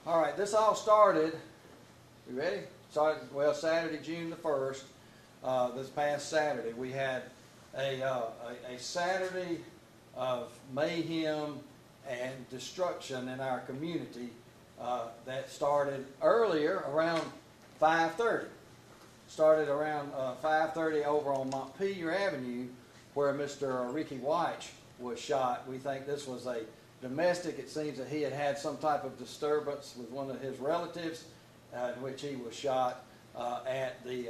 All right, this all started, you ready? Started, well, Saturday, June the 1st, this past Saturday. We had a Saturday of mayhem and destruction in our community that started earlier around 5:30. Started around 5:30 over on Montpelier Avenue where Mr. Ricky White was shot. We think this was a domestic. It seems that he had had some type of disturbance with one of his relatives in which he was shot at the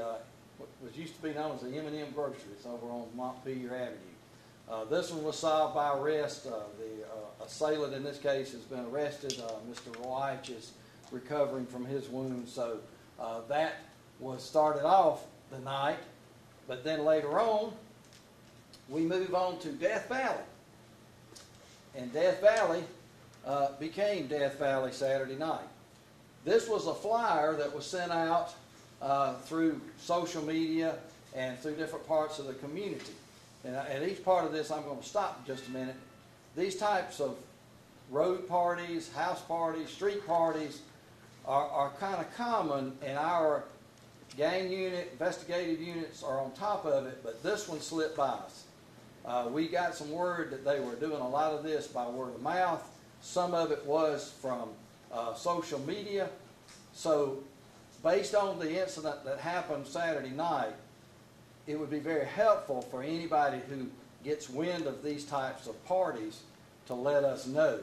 what was used to be known as the M&M Groceries over on Montpelier Avenue. This one was solved by arrest. The assailant in this case has been arrested. Mr. White is recovering from his wounds. So that was started off the night. But then later on, we move on to Death Valley. And Death Valley became Death Valley Saturday night. This was a flyer that was sent out through social media and through different parts of the community. And at each part of this, I'm going to stop for just a minute. These types of road parties, house parties, street parties are kind of common, and our gang unit, investigative units are on top of it, but this one slipped by us. We got some word that they were doing a lot of this by word of mouth. Some of it was from social media. So based on the incident that happened Saturday night, it would be very helpful for anybody who gets wind of these types of parties to let us know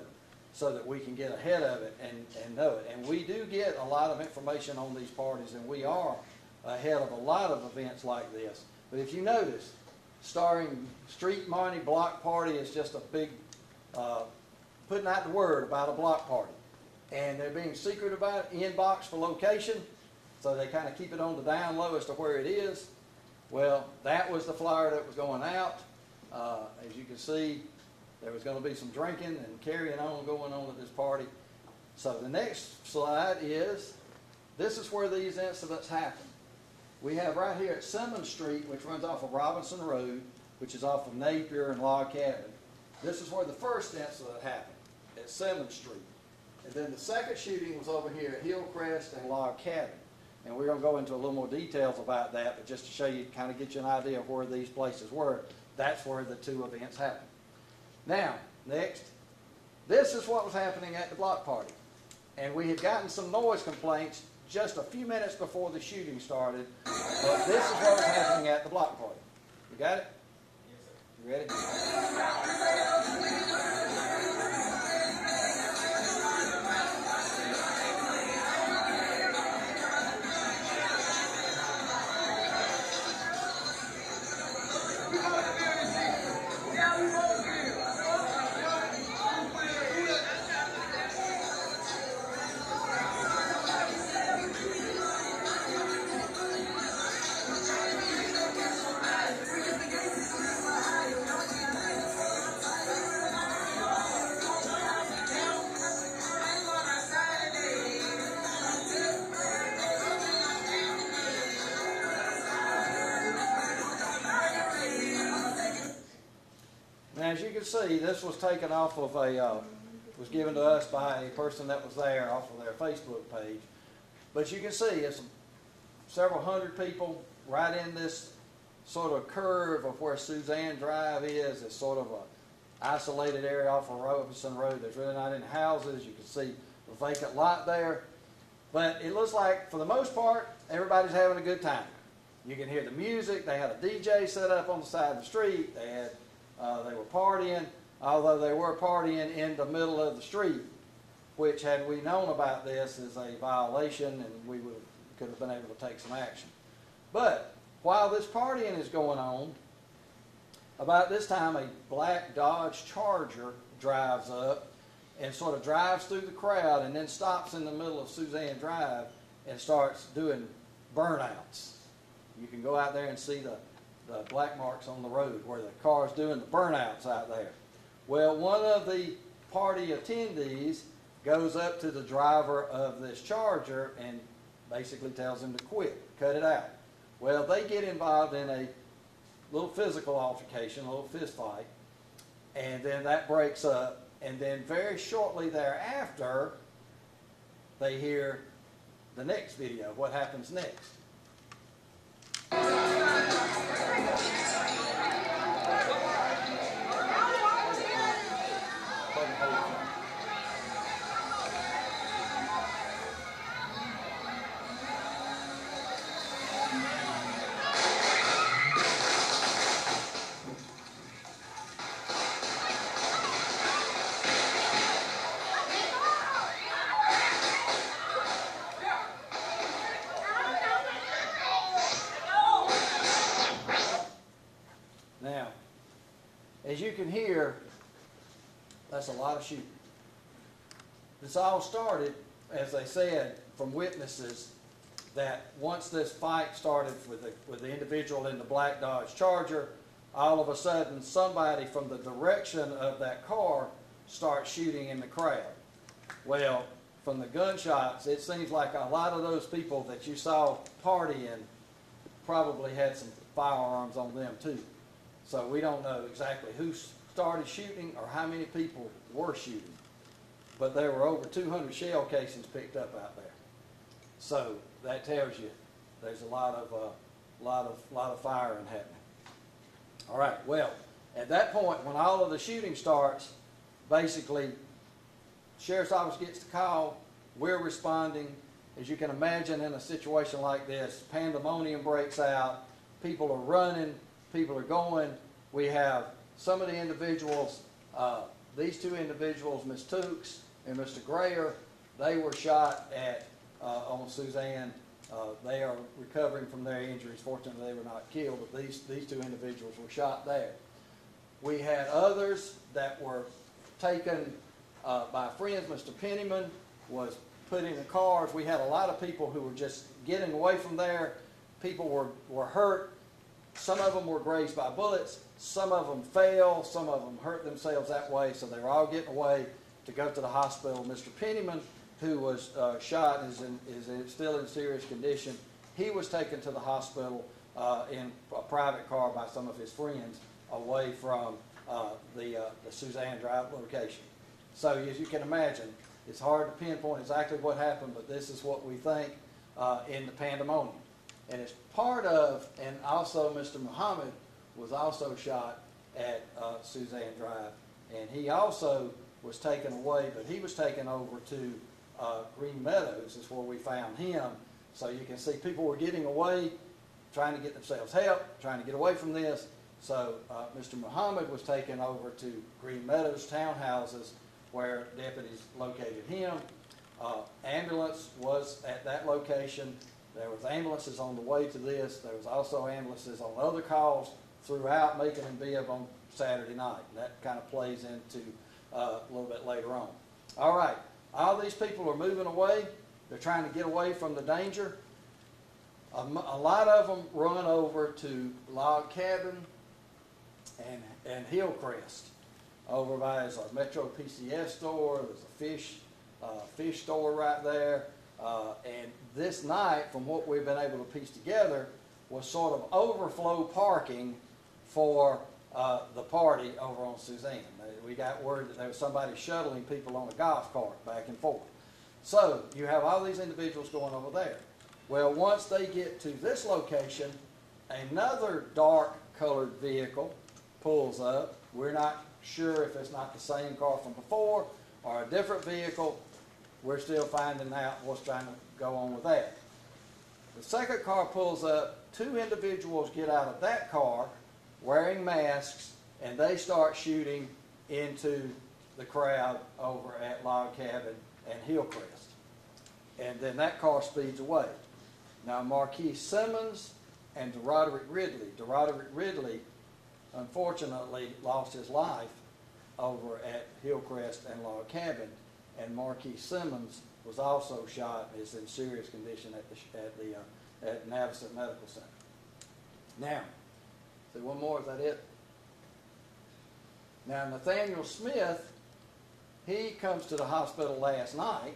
so that we can get ahead of it and know it. And we do get a lot of information on these parties, and we are ahead of a lot of events like this. But if you notice, starring Street Money Block Party is just a big putting out the word about a block party. And they're being secret about it, inbox for location, so they kind of keep it on the down low as to where it is. Well, that was the flyer that was going out. As you can see, there was going to be some drinking and carrying on going on at this party. So the next slide is, this is where these incidents happen. We have right here at Simmons Street, which runs off of Robinson Road, which is off of Napier and Log Cabin. This is where the first incident happened, at Simmons Street. And then the second shooting was over here at Hillcrest and Log Cabin. And we're going to go into a little more details about that, but just to show you, kind of get you an idea of where these places were, that's where the two events happened. Now, next, this is what was happening at the block party. And we had gotten some noise complaints just a few minutes before the shooting started, but this is what was happening at the block party. You got it? Yes, sir. You ready? As you can see, this was taken off of was given to us by a person that was there off of their Facebook page. But you can see it's several hundred people right in this sort of curve of where Suzanne Drive is. It's sort of an isolated area off of Robinson Road. There's really not any houses. You can see a vacant lot there. But it looks like, for the most part, everybody's having a good time. You can hear the music. They had a DJ set up on the side of the street. They were partying, although they were partying in the middle of the street, which, had we known about this, is a violation, and we could have been able to take some action. But while this partying is going on, about this time a black Dodge Charger drives up and sort of drives through the crowd and then stops in the middle of Suzanne Drive and starts doing burnouts. You can go out there and see the black marks on the road where the car's doing the burnouts out there. Well, one of the party attendees goes up to the driver of this Charger and basically tells him to quit, cut it out. Well, they get involved in a little physical altercation, a little fist fight, and then that breaks up. And then very shortly thereafter, they hear the next video, what happens next. Now, as you can hear, that's a lot of shooting. This all started, as they said, from witnesses that once this fight started with the individual in the black Dodge Charger, all of a sudden somebody from the direction of that car starts shooting in the crowd. Well, from the gunshots, it seems like a lot of those people that you saw partying probably had some firearms on them too. So we don't know exactly who started shooting or how many people were shooting. But there were over 200 shell casings picked up out there. So that tells you there's a lot of firing happening. All right, well, at that point, when all of the shooting starts, basically, Sheriff's Office gets the call, we're responding. As you can imagine, in a situation like this, pandemonium breaks out, people are running, people are going. We have some of the individuals, these two individuals, Ms. Tukes and Mr. Grayer, they were shot at on Suzanne. They are recovering from their injuries. Fortunately, they were not killed, but these two individuals were shot there. We had others that were taken by friends. Mr. Pennyman was put in the cars. We had a lot of people who were just getting away from there. People were hurt. Some of them were grazed by bullets. Some of them fell. Some of them hurt themselves that way, so they were all getting away to go to the hospital. Mr. Pennyman, who was shot, is still in serious condition. He was taken to the hospital in a private car by some of his friends away from the Suzanne Drive location. So as you can imagine, it's hard to pinpoint exactly what happened, but this is what we think in the pandemonium. And it's part of, and also Mr. Muhammad was also shot at Suzanne Drive, and he also was taken away, but he was taken over to Green Meadows is where we found him. So you can see people were getting away, trying to get themselves help, trying to get away from this. So Mr. Muhammad was taken over to Green Meadows townhouses where deputies located him. Ambulance was at that location. There was ambulances on the way to this. There was also ambulances on other calls throughout Macon and Bibb on Saturday night. That kind of plays into a little bit later on. All right. All these people are moving away. They're trying to get away from the danger. A lot of them run over to Log Cabin and Hillcrest. Over by a Metro PCS store. There's a fish store right there. And this night, from what we've been able to piece together, was sort of overflow parking for the party over on Suzanne. We got word that there was somebody shuttling people on a golf cart back and forth. So you have all these individuals going over there. Well, once they get to this location, another dark colored vehicle pulls up. We're not sure if it's not the same car from before or a different vehicle. We're still finding out what's trying to go on with that. The second car pulls up. Two individuals get out of that car wearing masks, and they start shooting into the crowd over at Log Cabin and Hillcrest. And then that car speeds away. Now, Marquis Simmons and DeRoderick Ridley, unfortunately, lost his life over at Hillcrest and Log Cabin, and Marquis Simmons was also shot and is in serious condition at Navasant Medical Center. Now, see one more, is that it? Now, Nathaniel Smith, he comes to the hospital last night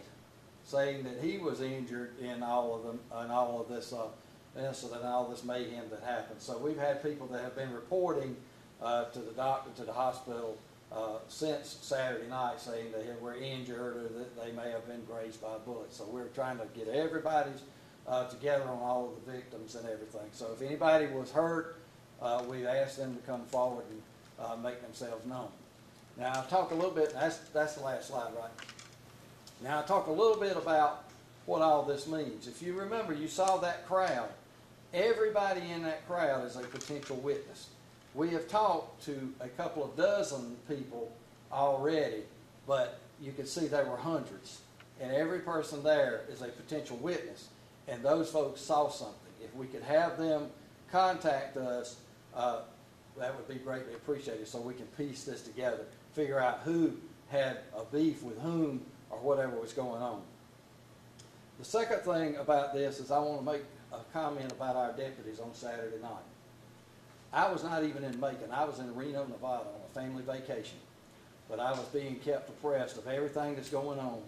saying that he was injured in all of this incident and all this mayhem that happened. So we've had people that have been reporting to the doctor, to the hospital, since Saturday night saying they were injured or that they may have been grazed by a bullet. So we're trying to get everybody's together on all of the victims and everything. So if anybody was hurt, we asked them to come forward and make themselves known. Now I'll talk a little bit, that's the last slide, right? Now I'll talk a little bit about what all this means. If you remember, you saw that crowd. Everybody in that crowd is a potential witness. We have talked to a couple of dozen people already, but you can see there were hundreds. And every person there is a potential witness. And those folks saw something. If we could have them contact us, that would be greatly appreciated so we can piece this together, figure out who had a beef with whom or whatever was going on. The second thing about this is I want to make a comment about our deputies on Saturday night. I was not even in Macon. I was in Reno, Nevada on a family vacation. But I was being kept abreast of everything that's going on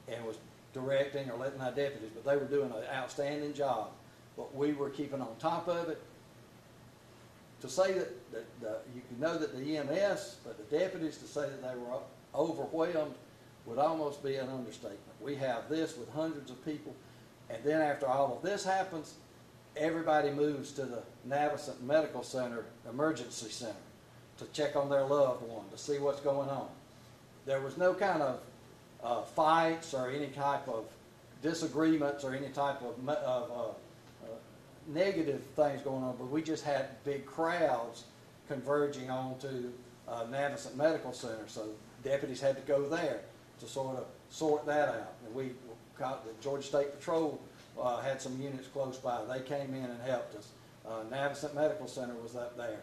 and was directing or letting our deputies, but they were doing an outstanding job. But we were keeping on top of it. To say that you can know that the EMS, but the deputies, to say that they were overwhelmed would almost be an understatement. We have this with hundreds of people, and then after all of this happens, everybody moves to the Navicent Medical Center, Emergency Center, to check on their loved one, to see what's going on. There was no kind of fights or any type of disagreements or any type of negative things going on, but we just had big crowds converging onto Navicent Medical Center, so deputies had to go there to sort of sort that out. And we got the Georgia State Patrol had some units close by. They came in and helped us. Navicent Medical Center was up there.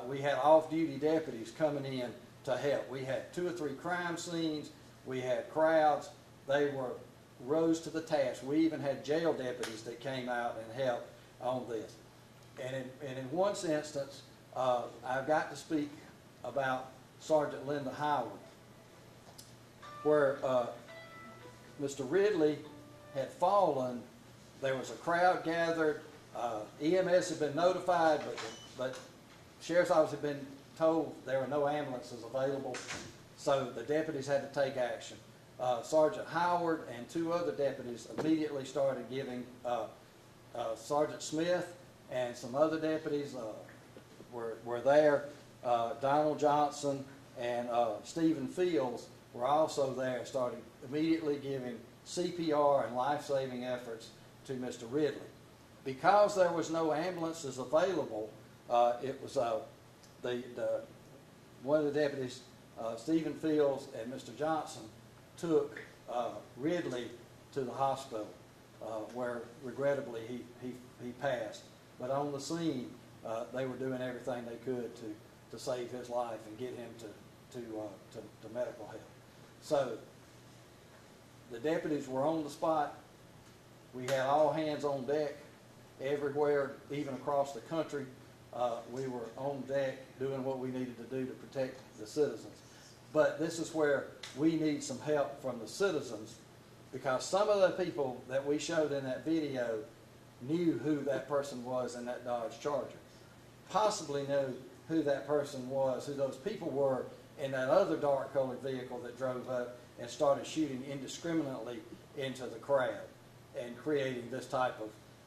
We had off-duty deputies coming in to help. We had 2 or 3 crime scenes. We had crowds. They rose to the task. We even had jail deputies that came out and helped on this. And in one instance, I've got to speak about Sergeant Linda Howard, where Mr. Ridley had fallen. There was a crowd gathered. EMS had been notified, but Sheriff's Office had been told there were no ambulances available, so the deputies had to take action. Sergeant Howard and 2 other deputies immediately started giving Sergeant Smith and some other deputies were there. Donald Johnson and Stephen Fields were also there, started immediately giving CPR and life-saving efforts to Mr. Ridley. Because there was no ambulances available, it was one of the deputies, Stephen Fields and Mr. Johnson, took Ridley to the hospital, where regrettably he passed. But on the scene, they were doing everything they could to save his life and get him to medical help. So the deputies were on the spot. We had all hands on deck everywhere, even across the country. We were on deck doing what we needed to do to protect the citizens. But this is where we need some help from the citizens, because some of the people that we showed in that video knew who that person was in that Dodge Charger, possibly knew who that person was, who those people were in that other dark-colored vehicle that drove up and started shooting indiscriminately into the crowd and creating this type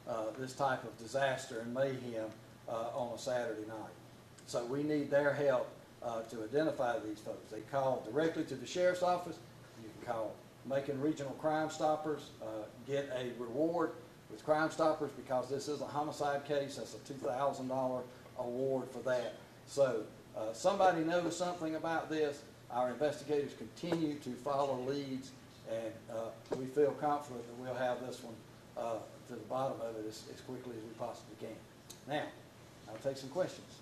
of disaster and mayhem on a Saturday night. So we need their help to identify these folks. They call directly to the Sheriff's Office. You can call Macon Regional Crime Stoppers, get a reward with Crime Stoppers because this is a homicide case. That's a $2,000 award for that. So somebody knows something about this. Our investigators continue to follow leads, and we feel confident that we'll have this one to the bottom of it as quickly as we possibly can. Now, I'll take some questions.